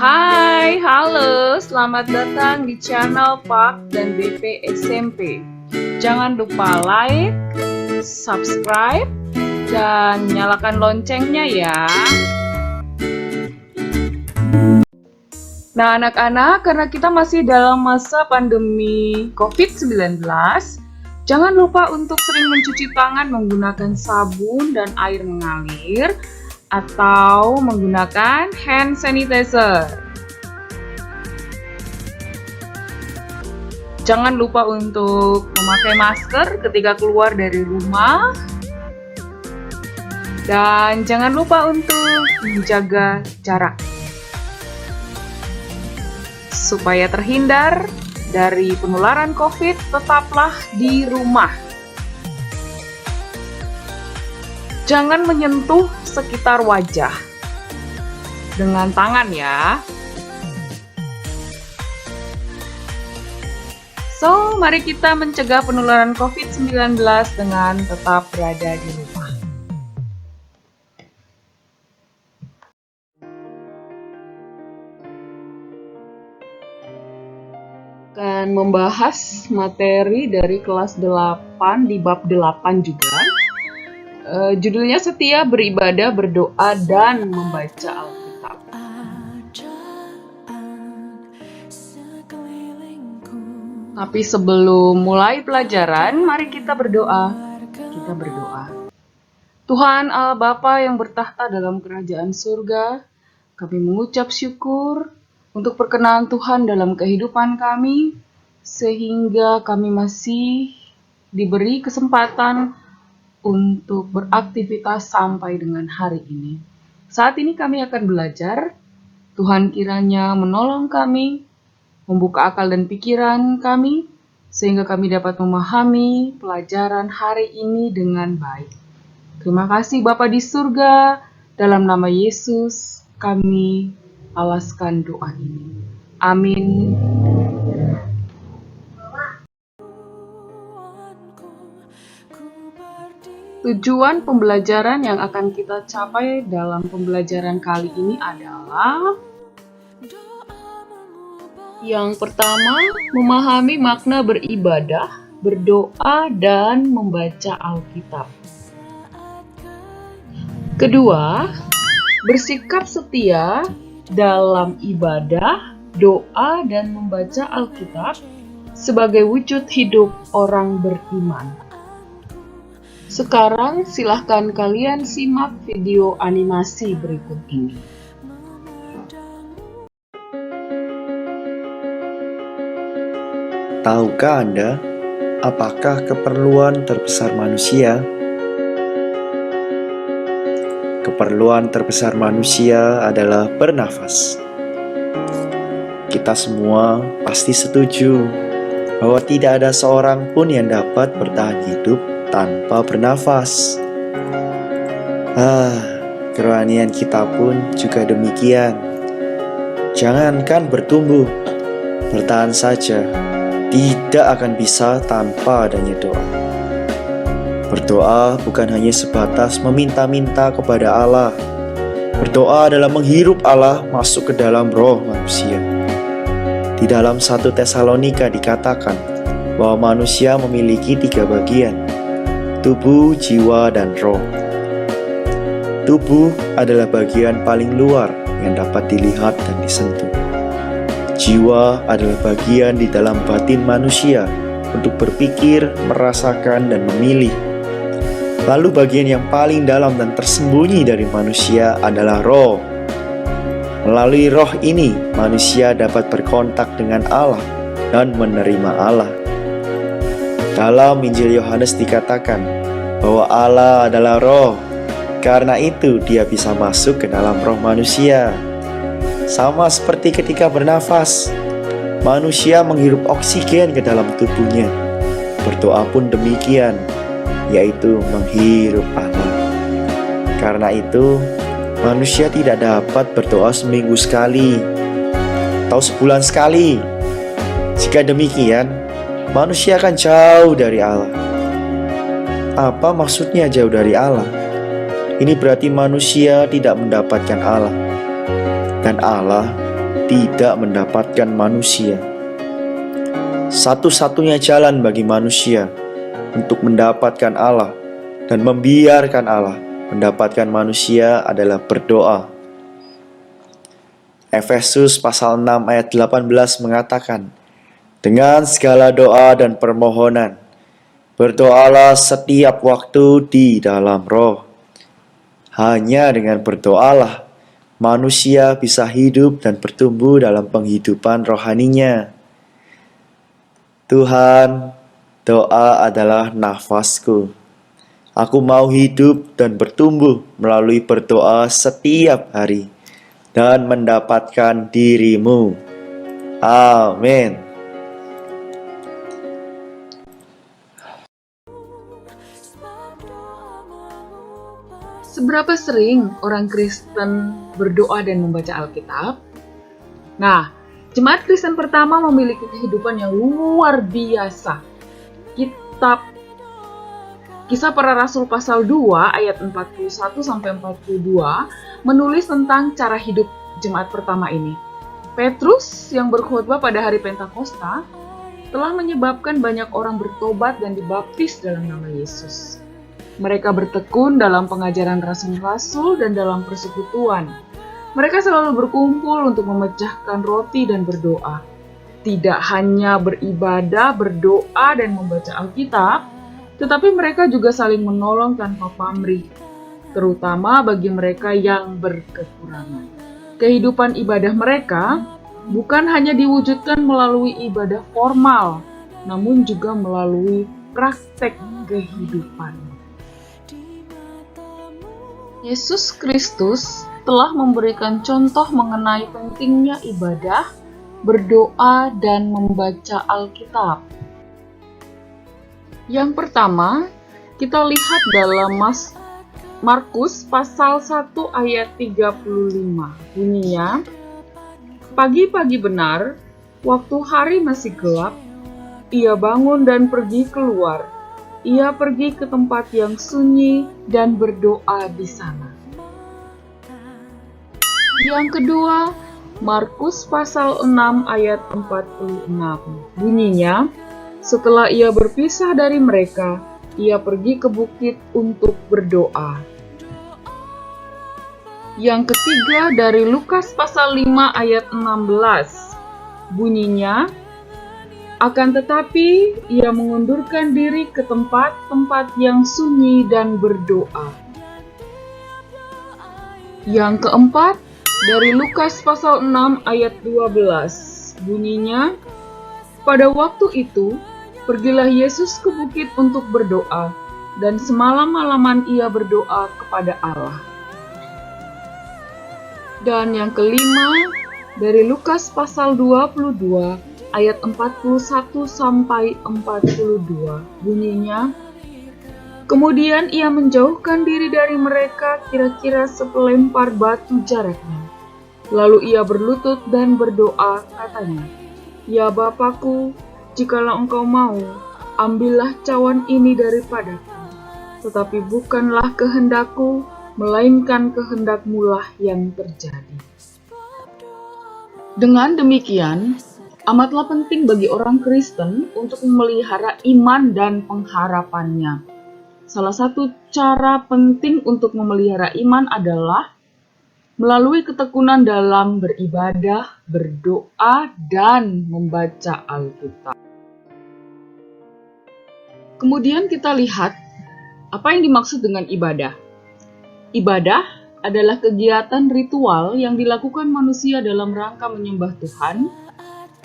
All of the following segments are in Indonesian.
Hai, halo, selamat datang di channel Pak dan BP SMP. Jangan lupa like, subscribe, dan nyalakan loncengnya ya. Nah anak-anak, karena kita masih dalam masa pandemi COVID-19, jangan lupa untuk sering mencuci tangan menggunakan sabun dan air mengalir atau menggunakan hand sanitizer. Jangan lupa untuk memakai masker ketika keluar dari rumah. Dan jangan lupa untuk menjaga jarak. Supaya terhindar dari penularan COVID, tetaplah di rumah. Jangan menyentuh sekitar wajah dengan tangan ya. So, mari kita mencegah penularan COVID-19 dengan tetap berada di rumah. Akan membahas materi dari kelas 8 di bab 8 juga. Judulnya setia beribadah, berdoa, dan membaca Alkitab. Tapi sebelum mulai pelajaran, mari kita berdoa. Kita berdoa. Tuhan Allah Bapa yang bertahta dalam kerajaan surga, kami mengucap syukur untuk perkenan Tuhan dalam kehidupan kami, sehingga kami masih diberi kesempatan untuk beraktivitas sampai dengan hari ini. Saat ini kami akan belajar. Tuhan kiranya menolong kami, membuka akal dan pikiran kami, sehingga kami dapat memahami pelajaran hari ini dengan baik. Terima kasih Bapa di surga, dalam nama Yesus kami alaskan doa ini. Amin. Tujuan pembelajaran yang akan kita capai dalam pembelajaran kali ini adalah yang pertama, memahami makna beribadah, berdoa, dan membaca Alkitab. Kedua, bersikap setia dalam ibadah, doa, dan membaca Alkitab sebagai wujud hidup orang beriman. Sekarang silahkan kalian simak video animasi berikut ini. Tahukah Anda, apakah keperluan terbesar manusia? Keperluan terbesar manusia adalah bernafas. Kita semua pasti setuju bahwa tidak ada seorang pun yang dapat bertahan hidup tanpa bernafas. Kerohanian kita pun juga demikian. Jangankan bertumbuh, bertahan saja tidak akan bisa tanpa adanya doa. Berdoa bukan hanya sebatas meminta-minta kepada Allah. Berdoa adalah menghirup Allah masuk ke dalam roh manusia. Di dalam 1 Tesalonika dikatakan bahwa manusia memiliki 3 bagian: tubuh, jiwa, dan roh. Tubuh adalah bagian paling luar yang dapat dilihat dan disentuh. Jiwa adalah bagian di dalam batin manusia untuk berpikir, merasakan, dan memilih. Lalu bagian yang paling dalam dan tersembunyi dari manusia adalah roh. Melalui roh ini, manusia dapat berkontak dengan Allah dan menerima Allah. Dalam Injil Yohanes dikatakan bahwa Allah adalah roh. Karena itu dia bisa masuk ke dalam roh manusia. Sama seperti ketika bernafas, manusia menghirup oksigen ke dalam tubuhnya. Berdoa pun demikian, yaitu menghirup Allah. Karena itu, manusia tidak dapat berdoa seminggu sekali atau sebulan sekali. Jika demikian, manusia akan jauh dari Allah. Apa maksudnya jauh dari Allah? Ini berarti manusia tidak mendapatkan Allah. Dan Allah tidak mendapatkan manusia. Satu-satunya jalan bagi manusia untuk mendapatkan Allah dan membiarkan Allah mendapatkan manusia adalah berdoa. Efesus pasal 6 ayat 18 mengatakan, dengan segala doa dan permohonan, berdoalah setiap waktu di dalam roh. Hanya dengan berdoalah, manusia bisa hidup dan bertumbuh dalam penghidupan rohaninya. Tuhan, doa adalah nafasku. Aku mau hidup dan bertumbuh melalui berdoa setiap hari dan mendapatkan dirimu. Amin. Seberapa sering orang Kristen berdoa dan membaca Alkitab? Nah, jemaat Kristen pertama memiliki kehidupan yang luar biasa. Kitab Kisah Para Rasul pasal 2 ayat 41-42 menulis tentang cara hidup jemaat pertama ini. Petrus yang berkhotbah pada hari Pentakosta telah menyebabkan banyak orang bertobat dan dibaptis dalam nama Yesus. Mereka bertekun dalam pengajaran rasul-rasul dan dalam persekutuan. Mereka selalu berkumpul untuk memecahkan roti dan berdoa. Tidak hanya beribadah, berdoa, dan membaca Alkitab, tetapi mereka juga saling menolong tanpa pamrih, terutama bagi mereka yang berkekurangan. Kehidupan ibadah mereka bukan hanya diwujudkan melalui ibadah formal, namun juga melalui praktek kehidupan. Yesus Kristus telah memberikan contoh mengenai pentingnya ibadah, berdoa, dan membaca Alkitab. Yang pertama, kita lihat dalam Markus pasal 1 ayat 35. Bunyinya, pagi-pagi benar, waktu hari masih gelap, ia bangun dan pergi keluar. Ia pergi ke tempat yang sunyi dan berdoa di sana. Yang kedua, Markus pasal 6 ayat 46. Bunyinya, setelah ia berpisah dari mereka, ia pergi ke bukit untuk berdoa. Yang ketiga dari Lukas pasal 5 ayat 16. Bunyinya, akan tetapi ia mengundurkan diri ke tempat-tempat yang sunyi dan berdoa. Yang keempat dari Lukas pasal 6 ayat 12. Bunyinya, pada waktu itu, pergilah Yesus ke bukit untuk berdoa, dan semalam-malaman ia berdoa kepada Allah. Dan yang kelima, dari Lukas pasal 22, ayat 41-42, bunyinya, kemudian ia menjauhkan diri dari mereka kira-kira sepelempar batu jaraknya. Lalu ia berlutut dan berdoa, katanya, ya Bapakku, jikalau engkau mau, ambillah cawan ini daripadaku. Tetapi bukanlah kehendakku, melainkan kehendak-Mu lah yang terjadi. Dengan demikian, amatlah penting bagi orang Kristen untuk memelihara iman dan pengharapannya. Salah satu cara penting untuk memelihara iman adalah melalui ketekunan dalam beribadah, berdoa, dan membaca Alkitab. Kemudian kita lihat apa yang dimaksud dengan ibadah. Ibadah adalah kegiatan ritual yang dilakukan manusia dalam rangka menyembah Tuhan,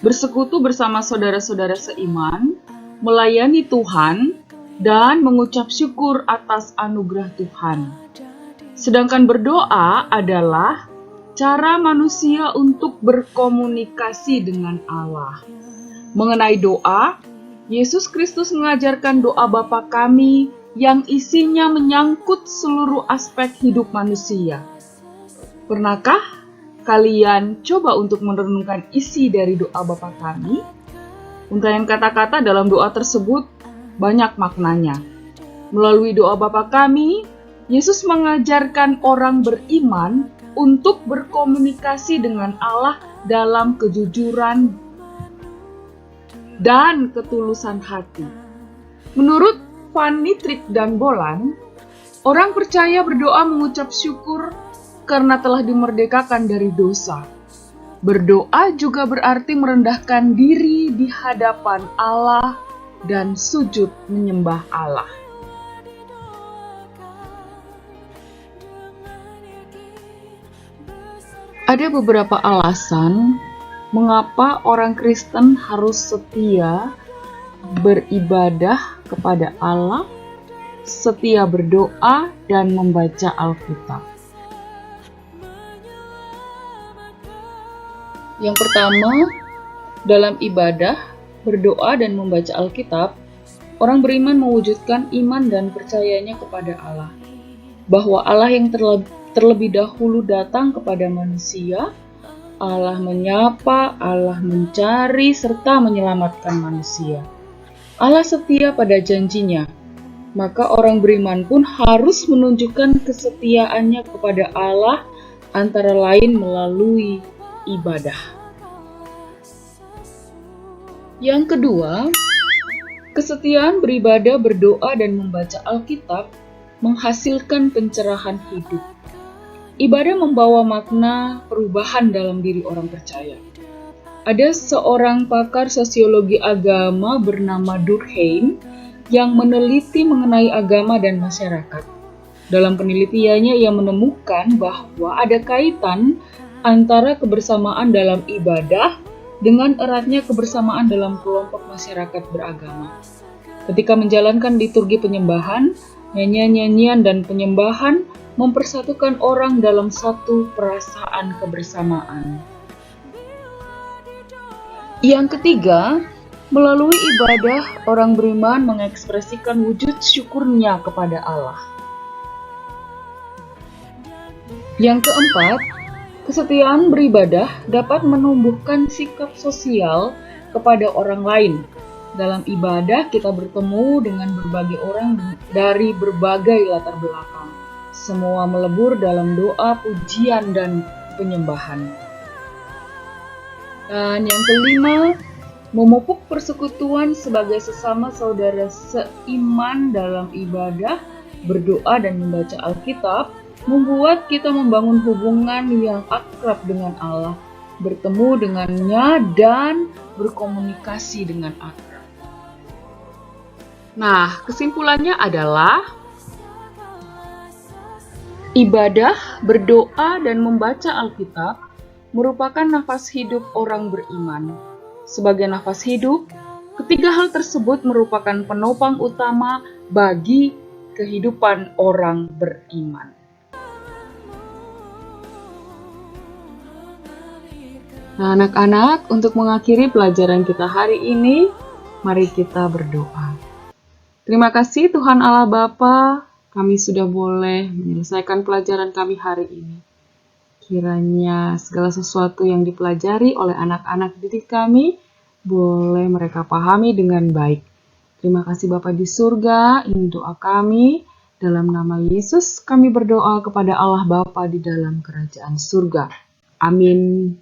bersekutu bersama saudara-saudara seiman, melayani Tuhan, dan mengucap syukur atas anugerah Tuhan. Sedangkan berdoa adalah cara manusia untuk berkomunikasi dengan Allah. Mengenai doa, Yesus Kristus mengajarkan doa Bapa kami yang isinya menyangkut seluruh aspek hidup manusia. Pernahkah kalian coba untuk merenungkan isi dari doa Bapa kami? Untayan kata-kata dalam doa tersebut banyak maknanya. Melalui doa Bapa kami, Yesus mengajarkan orang beriman untuk berkomunikasi dengan Allah dalam kejujuran dan ketulusan hati. Menurut Van Nitrik dan Bolan, orang percaya berdoa mengucap syukur karena telah dimerdekakan dari dosa. Berdoa juga berarti merendahkan diri di hadapan Allah dan sujud menyembah Allah. Ada beberapa alasan mengapa orang Kristen harus setia beribadah kepada Allah, setia berdoa, dan membaca Alkitab. Yang pertama, dalam ibadah, berdoa, dan membaca Alkitab, orang beriman mewujudkan iman dan percayanya kepada Allah. Bahwa Allah yang terlebih dahulu datang kepada manusia, Allah menyapa, Allah mencari, serta menyelamatkan manusia. Allah setia pada janjinya, maka orang beriman pun harus menunjukkan kesetiaannya kepada Allah, antara lain melalui ibadah. Yang kedua, kesetiaan beribadah, berdoa, dan membaca Alkitab menghasilkan pencerahan hidup. Ibadah membawa makna perubahan dalam diri orang percaya. Ada seorang pakar sosiologi agama bernama Durkheim yang meneliti mengenai agama dan masyarakat. Dalam penelitiannya, ia menemukan bahwa ada kaitan antara kebersamaan dalam ibadah dengan eratnya kebersamaan dalam kelompok masyarakat beragama. Ketika menjalankan liturgi penyembahan, nyanyian-nyanyian dan penyembahan mempersatukan orang dalam satu perasaan kebersamaan. Yang ketiga, melalui ibadah, orang beriman mengekspresikan wujud syukurnya kepada Allah. Yang keempat, kesetiaan beribadah dapat menumbuhkan sikap sosial kepada orang lain. Dalam ibadah, kita bertemu dengan berbagai orang dari berbagai latar belakang. Semua melebur dalam doa, pujian, dan penyembahan. Dan yang kelima, memupuk persekutuan sebagai sesama saudara seiman dalam ibadah, berdoa, dan membaca Alkitab membuat kita membangun hubungan yang akrab dengan Allah, bertemu dengannya, dan berkomunikasi dengan akrab. Nah, kesimpulannya adalah ibadah, berdoa, dan membaca Alkitab merupakan nafas hidup orang beriman. Sebagai nafas hidup, ketiga hal tersebut merupakan penopang utama bagi kehidupan orang beriman. Nah, anak-anak, untuk mengakhiri pelajaran kita hari ini, mari kita berdoa. Terima kasih Tuhan Allah Bapa, kami sudah boleh menyelesaikan pelajaran kami hari ini. Kiranya segala sesuatu yang dipelajari oleh anak-anak didik kami, boleh mereka pahami dengan baik. Terima kasih Bapa di surga, ini doa kami. Dalam nama Yesus, kami berdoa kepada Allah Bapa di dalam kerajaan surga. Amin.